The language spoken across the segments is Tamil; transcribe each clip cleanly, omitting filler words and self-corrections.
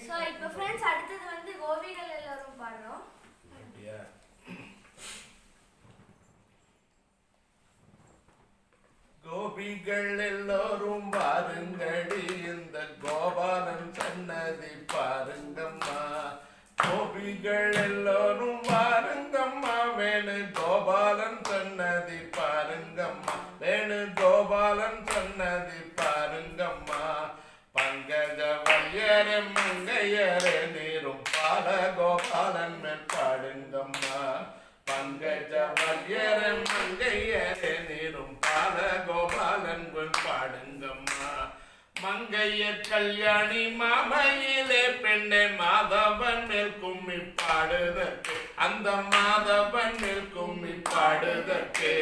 சோ இப்போ फ्रेंड्स அடுத்து வந்து கோபிகள் எல்லாரும் பாடுறோம். அப்படியே கோபிகள் எல்லோரும் பாருங்கடி இந்த கோபாலன் சன்னதி பாருங்கம்மா. கோபிகள் எல்லோரும் பாருங்கம்மா வேணு கோபாலன் சன்னதி பாருங்கம்மா. வேணு கோபாலன் சன்னதி பாருங்கம்மா. பங்கஜ வையர மங்கையரே நீரும் பால கோபாலன் மேல் பாடுங்கம்மா. பங்கஜ வையர மங்கையரே நீரும் பால கோபாலன் மேல் பாடுங்கம்மா. மங்கையர் கல்யாணி மாமையிலே பெண்ணை மாதவன் மேல் கும்மி பாடுதற்கு அந்த மாதவன் மேல் கும்மி பாடுதற்கு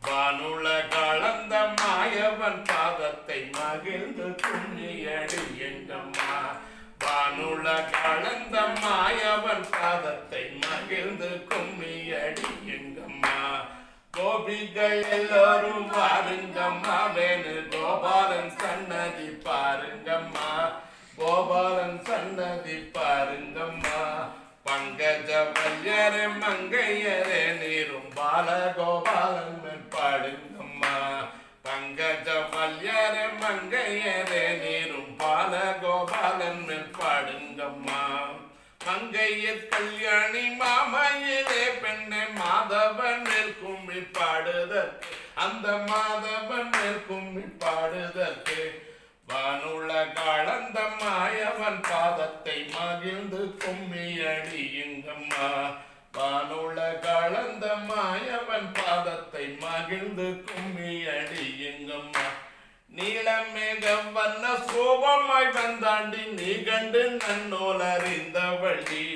வானுல கலந்த மாயவன் பாதத்தை மகிழ்ந்து கும்மியடி எங்கம்மா. வானுல கலந்த மாயவன் பாதத்தை மகிழ்ந்து கும்மியடி எங்கம்மா. கோபிகள் எல்லோரும் பாருங்கம்மா வேணு கோபாலன் சன்னதி பாருங்கம்மா. கோபாலன் சன்னதி பாருங்கம்மா. பங்கஜ வல்யரே மங்கையரே நீரும் பால கோபாலன் மேல் பாடுங்கம்மா. பங்கஜ வல்யரே மங்கையரே நீரும் பால கோபாலன் மேல் பாடுங்கம்மா. மங்கையர் கல்யாணி மாமையிலே பெண்ணை மாதவன் மேல் கும்மி பாடுதற்கு அந்த மாதவன் மேல் கும்மி பாடுதற்கு வானுல கலந்த மாயவன் பாதத்தை மகிழ்ந்து கும்மியடி எங்கம்மா. வானுல கலந்த மாயவன் பாதத்தை மகிழ்ந்து கும்மியடி எங்கம்மா. நீலமேகம் வண்ண சோபமாய் வந்தாண்டி நீ கண்டு நன்னோல் அறிந்தவழி.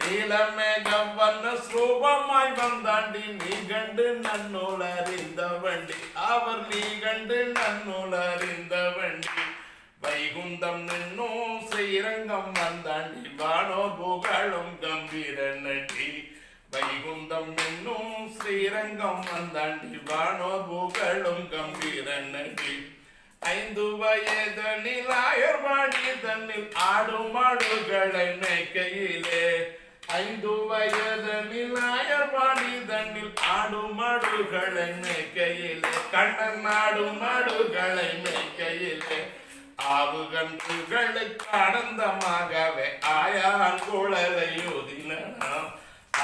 நீலமேகம் வண்ண சோபமாய் வந்தாண்டி நீ கண்டு நன்னோல் அறிந்தவண்டி. அவர் நீ கண்டு நன்னோல் அறிந்தவண்டி. வைகுந்தம் நின்னும் ஸ்ரீரங்கம் வந்தாண்டி வானோ புகழும் கம்பீர நடி. வைகுந்தம் நின்னும் ஸ்ரீரங்கம் வந்தாண்டி வானோ புகழும் கம்பீர நடி. 5 வயதனில் ஆயர்வாடி தன்னில் ஆடும் ஆடுகளை மேய்க்கையிலே. 5 வயதனில் ஆயர்வாடி தன்னில் ஆடும் ஆடுகளை மேய்க்கையிலே. கண்ணன் ஆடும் ஆடுகளை மேய்க்கையிலே. ஆவுகன்றுகளுக்கு ஆனந்தமாகவே ஆயான் குழலை ஊதினாம்.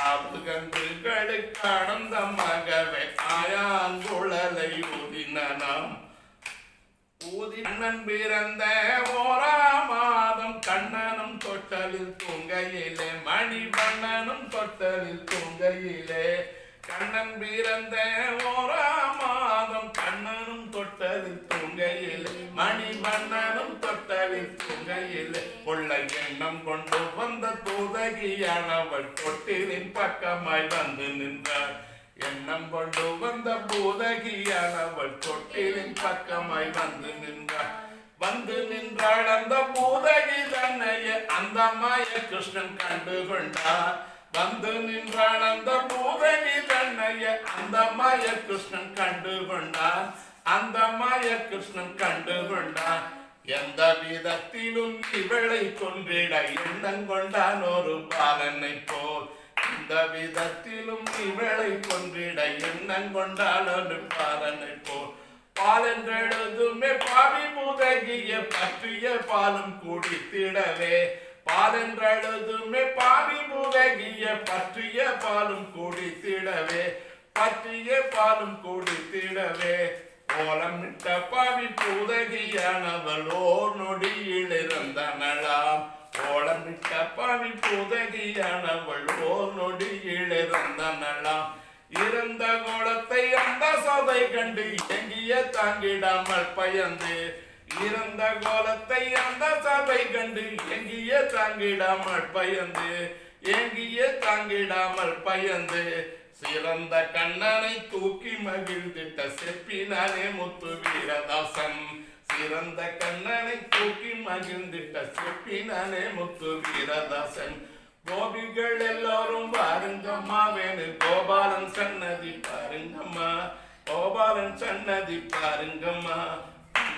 ஆவுகன்றுகளுக்கு ஆனந்தமாகவே ஆயான் குழலை ஊதினாம். கண்ணன் பிறந்த 1ஆம் மாதம் கண்ணனும் தொட்டலில் தூங்கையிலே. மணிவண்ணனும் தொட்டலில் தூங்கையிலே. கண்ணன் பிறந்த 1ஆம் மாதம் கண்ணனும் தொட்டலில் தூங்கையிலே. மணிவண்ணனும் தொட்டலில் தூங்கையிலே. கொள்ளை எண்ணம் கொண்டு வந்த தூதகியானவள் தொட்டிலின் பக்கமாய் வந்து நின்றாள். எண்ணம் கொண்டு வந்த பூதகியானவள் தொட்டிலின் பக்கமாய் வந்து நின்றாள். வந்து நின்றாள் அந்த பூதகி தன்னைய அந்த மாய கிருஷ்ணன் கண்டு கொண்டார். வந்து நின்றாள் அந்த பூதகி தன்னைய அந்த மாய கிருஷ்ணன் கண்டு கொண்டார். அந்த மாய கிருஷ்ணன் கண்டு கொண்டார். எந்த விதத்திலும் இவளை கொன்றிட எண்ணம் கொண்டான் ஒரு பாலனை போல். இந்த விதத்திலும் இவளை கொன்றிட எண்ணம் கொண்டான் ஒரு பாலனை போல். பாலென்றெழுதுமே பாவி பூதகிய பற்றிய பாலும் குடித்திடவே. பாலென்றெழுதுமே பாவி பூதகிய பற்றிய பாலும் குடித்திடவே. பற்றிய பாலும் குடித்திடவே. ஓலமிட்ட பாவி பூதகியானவள் ஓர் நொடியில் இறந்தனளாம். ஓலமிட்ட பாவி பூதகியானவள் ஓர் நொடியில் இறந்தனளாம். இருந்த கோலத்தை அந்த சதை கண்டு எங்கிய தாங்கிடாமல் பயந்து. இருந்த கோலத்தை அந்த சதை கண்டு எங்கிய தாங்கிடாமல் பயந்து. எங்கிய தாங்கிடாமல் பயந்து. சிறந்த கண்ணனை தூக்கி மகிழ்ந்திட்ட செப்பினானே முத்து வீரதாசன். சிறந்த கண்ணனை தூக்கி மகிழ்ந்திட்ட செப்பினானே முத்து வீரதாசன். கோபிகள் எல்லோரும் பாருங்கம்மா வேணு கோபாலன் சன்னதி பாருங்கம்மா. கோபாலன் சன்னதி பாருங்கம்மா.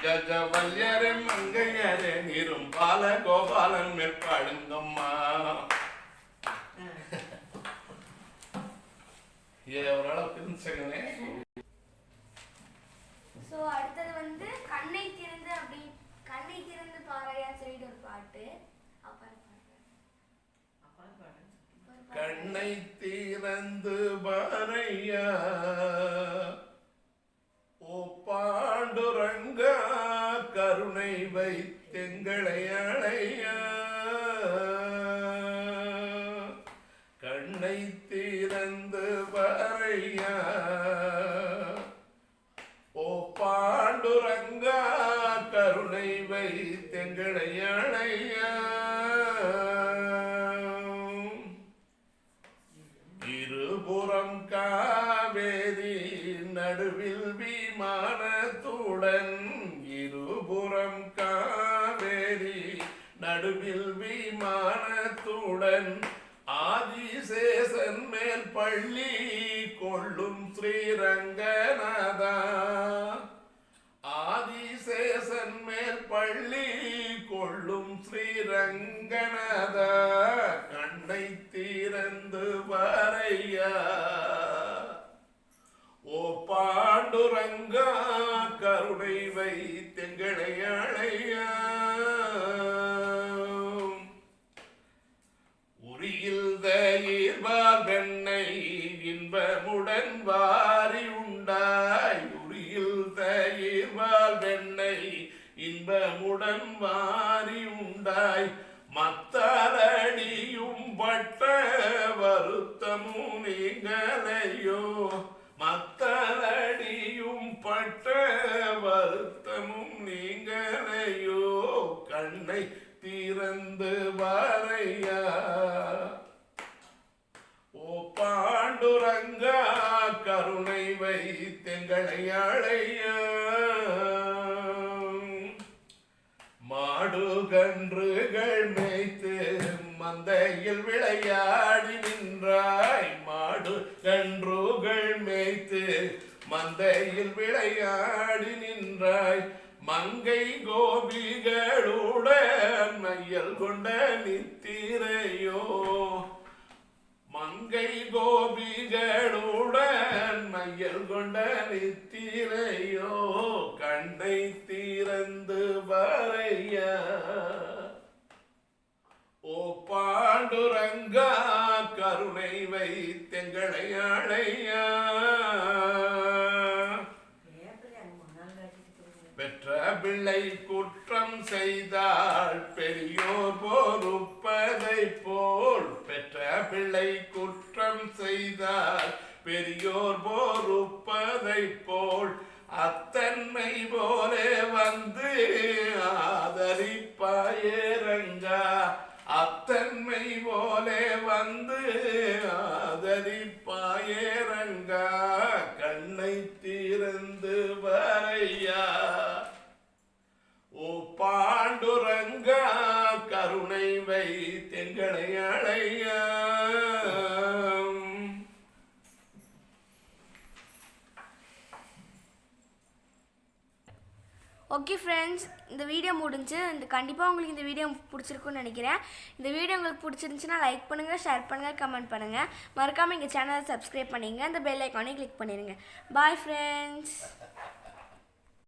கஜவல்யரே மங்கையரே நீரும் பால கோபாலன் மேற்பாடுங்கம்மா. ஒரு பிரின்சகனே. ஸோ அடுத்தது வந்து கண்ணை திறந்து பாறையான்னு சொல்லிட்டு ஒரு பாட்டு. கண்ணை திறந்து பாறையா ஓ பாண்டுரங்கா கருணை வைத்தெங்களை அழையா. கண்ணை திறந்து பாறையா ஓ பாண்டுரங்கா கருணை வைத்தெங்களை அழையா. இருபுறம் காவேரி நடுவில் விமானத்துடன், இருபுறம் காவேரி நடுவில் விமானத்துடன், ஆதிசேஷன் மேல் பள்ளி கொள்ளும் ஸ்ரீரங்கநாதா. ஆதிசேஷன் மேல் பள்ளி கொள்ளும் ஸ்ரீரங்கநாதா. கண்ணை திறந்து பாறையா ஓ பாண்டுரங்கா கருணை வைத்தெங்களை அழையா. உரியில் தயிர்வார் வெண்ணை இன்பமுடன் வாரி உண்டாய். உரியில் தயிர்வார் வெண்ணை இன்பமுடன் வாரி உண்டாய். மத்தாரடியும் பட்ட வருத்தமும் நீங்களையோ. மத்தாரடியும் பட்ட வருத்தமும் நீங்களையோ. கண்ணை திறந்து பாறையா ஓ பாண்டுரங்கா கருணை வைத்தெங்களை அழையா. மாடு கன்றுகள் மேய்த்து மந்தையில் விளையாடி நின்றாய். மாடு கன்றுகள் மேய்த்து மந்தையில் விளையாடி நின்றாய். மங்கை கோபிகளுடன் மையல் கொண்ட நித்திரையோ. மங்கை கோபிகளுடன் மையல் கொண்ட நித்திரையோ. கண்ணை திறந்து பாறையா ஓ பாண்டுரங்கா கருணை வைத்தெங்களை அழையா. பெற்ற பிள்ளை குற்றம் செய்தால் பெரியோர் பொறுப்பதை போல். பெற்ற பிள்ளை குற்றம் செய்தால் பெரியோர் பொறுப்பதை போல். அத்தன்மை போலே வந்து ஆதரிப்பாயேரங்கா. அத்தன்மை போலே வந்து ஆதரிப்பாயேரங்கா. கண்ணை திறந்து பாறையா ஓ பாண்டுரங்கா கருணை வைத்தெங்களை அழையா. ஓகே ஃப்ரெண்ட்ஸ், இந்த வீடியோ முடிஞ்சு. கண்டிப்பாக உங்களுக்கு இந்த வீடியோ பிடிச்சிருக்குன்னு நினைக்கிறேன். இந்த வீடியோ உங்களுக்கு பிடிச்சிருந்துச்சுன்னா லைக் பண்ணுங்கள், ஷேர் பண்ணுங்கள், கமெண்ட் பண்ணுங்கள். மறக்காமல் எங்கள் சேனலை சப்ஸ்கிரைப் பண்ணிங்க. இந்த பெல் ஐக்கானே கிளிக் பண்ணிடுங்க. Bye friends.